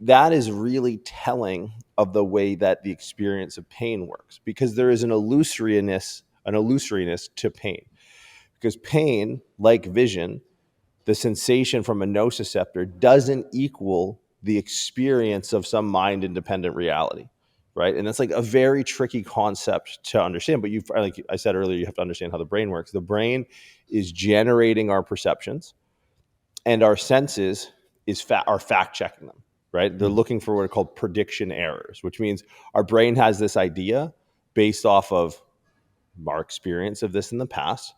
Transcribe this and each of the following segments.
that is really telling of the way that the experience of pain works, because there is an illusoriness to pain. Because pain, like vision, the sensation from a nociceptor doesn't equal the experience of some mind-independent reality, right? And that's like a very tricky concept to understand. But like I said earlier, you have to understand how the brain works. The brain is generating our perceptions, and our senses are fact-checking them, right? They're looking for what are called prediction errors, which means our brain has this idea based off of our experience of this in the past,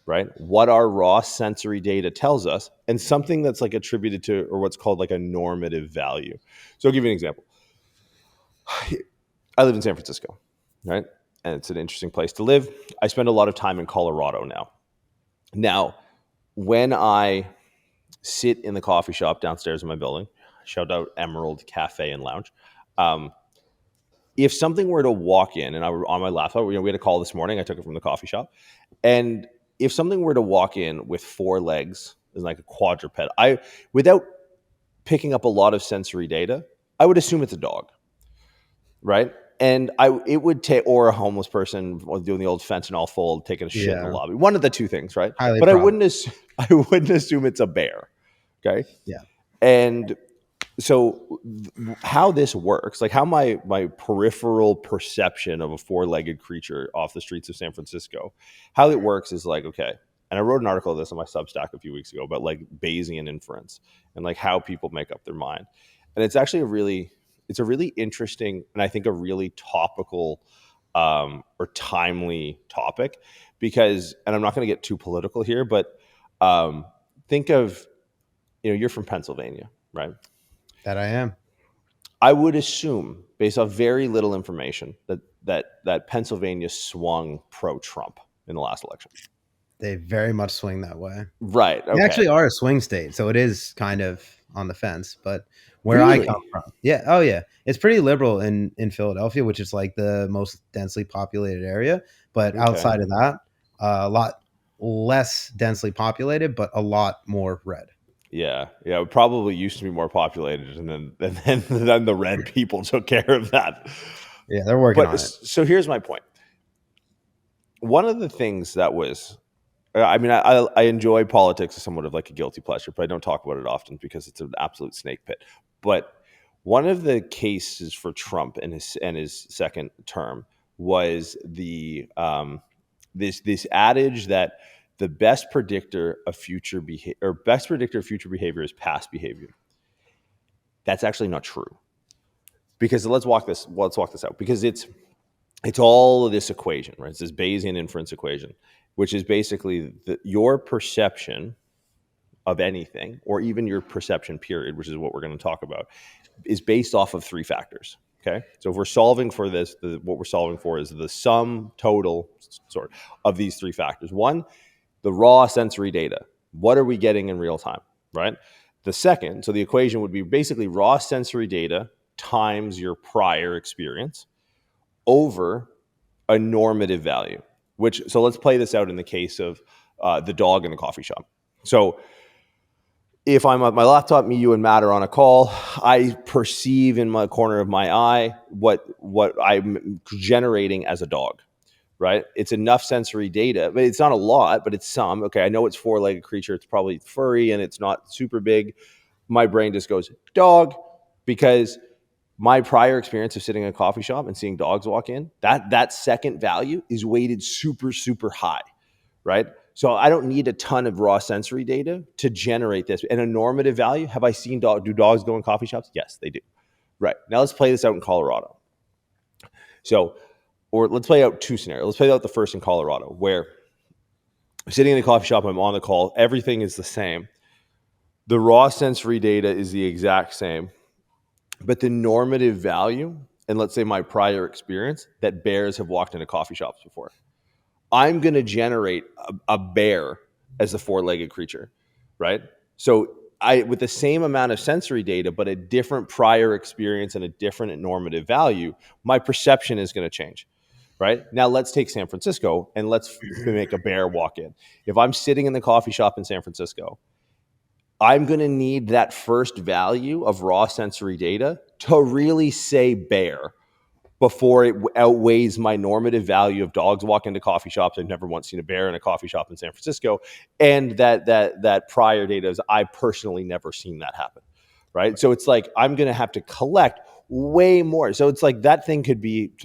right? What our raw sensory data tells us, and something that's like attributed to, or what's called like a normative value. So I'll give you an example. I live in San Francisco, right? And it's an interesting place to live. I spend a lot of time in Colorado now. Now, when I sit in the coffee shop downstairs in my building, shout out Emerald Cafe and Lounge. If something were to walk in and I were on my laptop, we had a call this morning. I took it from the coffee shop. And if something were to walk in with four legs, like a quadruped, without picking up a lot of sensory data, I would assume it's a dog, right? And it would take, or a homeless person doing the old fentanyl fold, taking a shit in the lobby. One of the two things, right? Highly But probable. I wouldn't assume it's a bear. Okay. Yeah. And so how this works, like how my peripheral perception of a four-legged creature off the streets of San Francisco, how it works is like, okay. And I wrote an article of this on my Substack a few weeks ago about like Bayesian inference and like how people make up their mind. And it's actually a really interesting, and I think a really topical or timely topic, because, and I'm not going to get too political here, but think of, you're from Pennsylvania, right? That I am. I would assume, based off very little information, that Pennsylvania swung pro-Trump in the last election. They very much swing that way. Right. Okay. They actually are a swing state, so it is kind of on the fence. But where Really? I come from, yeah, oh yeah, it's pretty liberal in Philadelphia, which is like the most densely populated area. But outside of that, a lot less densely populated, but a lot more red. Yeah, it probably used to be more populated, and then the red people took care of that. Yeah, they're working on it. So here's my point. One of the things that was, I mean, I enjoy politics as somewhat of like a guilty pleasure, but I don't talk about it often because it's an absolute snake pit. But one of the cases for Trump and his second term was the this adage that the best predictor of future behavior is past behavior. That's actually not true, because let's walk this out, because it's all of this equation, right? It's this Bayesian inference equation, which is basically your perception of anything, or even your perception period, which is what we're going to talk about, is based off of three factors. Okay, so if we're solving for this, what we're solving for is the sum total of these three factors. One, the raw sensory data. What are we getting in real time, right? The second, so the equation would be basically raw sensory data times your prior experience over a normative value. So let's play this out in the case of the dog in the coffee shop. So if I'm at my laptop, me, you, and Matt are on a call, I perceive in my corner of my eye what I'm generating as a dog. Right? It's enough sensory data, but it's not a lot, but it's some. Okay, I know it's four-legged creature. It's probably furry and it's not super big. My brain just goes, dog, because my prior experience of sitting in a coffee shop and seeing dogs walk in, that second value is weighted super, super high, right? So I don't need a ton of raw sensory data to generate this. And a normative value, have I seen do dogs go in coffee shops? Yes, they do. Right. Now let's play this out in Colorado. Or let's play out two scenarios. Let's play out the first in Colorado, where I'm sitting in a coffee shop, I'm on the call, everything is the same. The raw sensory data is the exact same, but the normative value, and let's say my prior experience, that bears have walked into coffee shops before. I'm going to generate a bear as the four-legged creature, right? So with the same amount of sensory data, but a different prior experience and a different normative value, my perception is going to change. Right? Now let's take San Francisco and let's make a bear walk in. If I'm sitting in the coffee shop in San Francisco, I'm going to need that first value of raw sensory data to really say bear before it outweighs my normative value of dogs walk into coffee shops. I've never once seen a bear in a coffee shop in San Francisco, and that prior data is I personally never seen that happen, right? So it's like I'm going to have to collect way more. So it's like that thing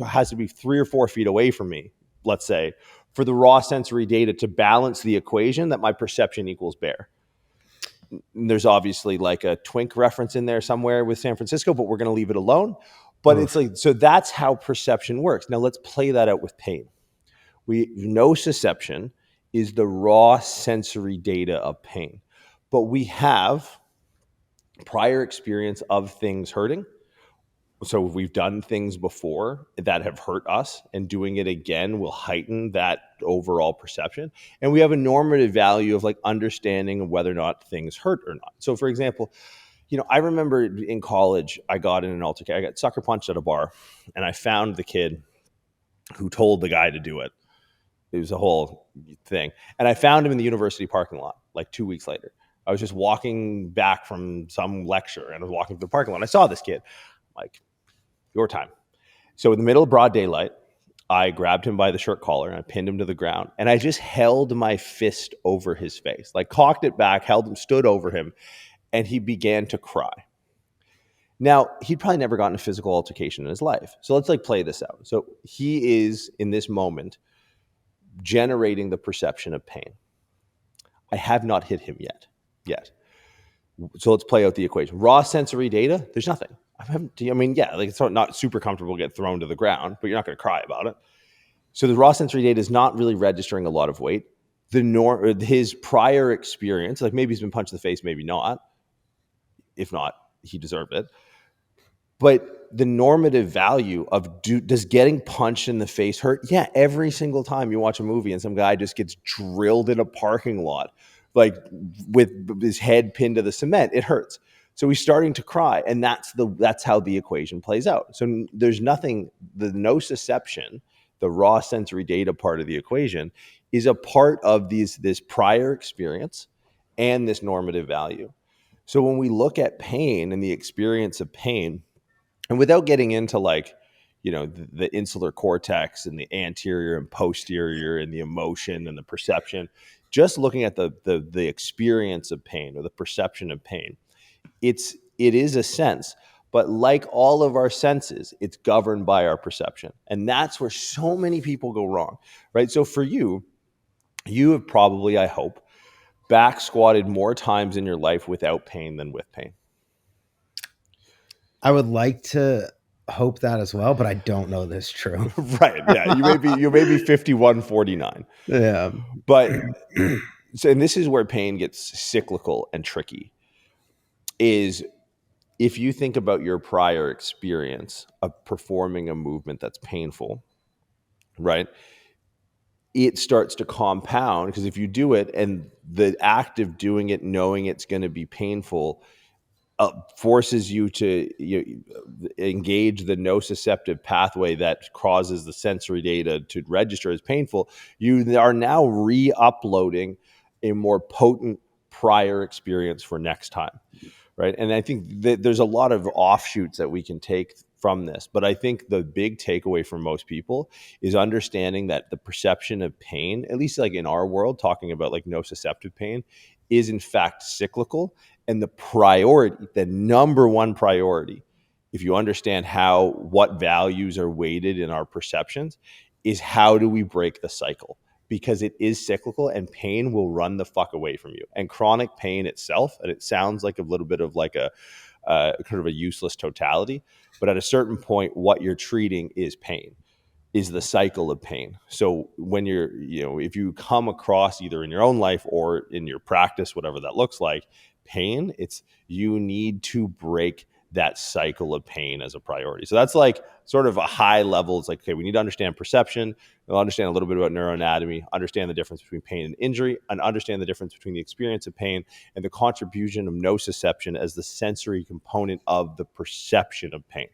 has to be 3 or 4 feet away from me, let's say, for the raw sensory data to balance the equation that my perception equals bear. There's obviously like a twink reference in there somewhere with San Francisco, but we're going to leave it alone. But Oof. it's like, so that's how perception works. Now let's play that out with pain. Nociception is the raw sensory data of pain, but we have prior experience of things hurting. So we've done things before that have hurt us, and doing it again will heighten that overall perception. And we have a normative value of like understanding of whether or not things hurt or not. So for example, I remember in college, I got in an altercation. I got sucker punched at a bar, and I found the kid who told the guy to do it. It was a whole thing. And I found him in the university parking lot like 2 weeks later. I was just walking back from some lecture, and I was walking through the parking lot. And I saw this kid. I'm like, your time. So in the middle of broad daylight, I grabbed him by the shirt collar and I pinned him to the ground. And I just held my fist over his face, like cocked it back, held him, stood over him, and he began to cry. Now, he'd probably never gotten a physical altercation in his life. So let's like play this out. So he is in this moment generating the perception of pain. I have not hit him yet. So let's play out the equation. Raw sensory data, there's nothing. Like it's not super comfortable to get thrown to the ground, but you're not going to cry about it. So the raw sensory data is not really registering a lot of weight. His prior experience, like maybe he's been punched in the face, maybe not. If not, he deserved it. But the normative value of does getting punched in the face hurt? Yeah, every single time you watch a movie and some guy just gets drilled in a parking lot, like with his head pinned to the cement, it hurts. So he's starting to cry, and that's how the equation plays out. So there's nothing. The nociception, the raw sensory data part of the equation, is a part of this prior experience and this normative value. So when we look at pain and the experience of pain, and without getting into like, the insular cortex and the anterior and posterior and the emotion and the perception, just looking at the experience of pain or the perception of pain, it is a sense. But like all of our senses, it's governed by our perception. And that's where so many people go wrong, right? So for you have probably, I hope, back squatted more times in your life without pain than with pain. I would like to hope that as well, but I don't know this true. Right. Yeah. You may be 51-49. Yeah. But so, and this is where pain gets cyclical and tricky, is if you think about your prior experience of performing a movement that's painful, right? It starts to compound, because if you do it and the act of doing it, knowing it's going to be painful, forces you to engage the nociceptive pathway that causes the sensory data to register as painful. You are now re-uploading a more potent prior experience for next time, right? And I think that there's a lot of offshoots that we can take from this, but I think the big takeaway for most people is understanding that the perception of pain, at least like in our world, talking about like nociceptive pain, is in fact cyclical. And the number one priority, if you understand what values are weighted in our perceptions, is how do we break the cycle? Because it is cyclical, and pain will run the fuck away from you. And chronic pain itself, and it sounds like a little bit of like a kind of a useless totality, but at a certain point, what you're treating is pain, is the cycle of pain. So when if you come across either in your own life or in your practice, whatever that looks like, pain, you need to break that cycle of pain as a priority. So that's like sort of a high level. It's like, okay, we need to understand perception. We'll understand a little bit about neuroanatomy, understand the difference between pain and injury, and understand the difference between the experience of pain and the contribution of nociception as the sensory component of the perception of pain.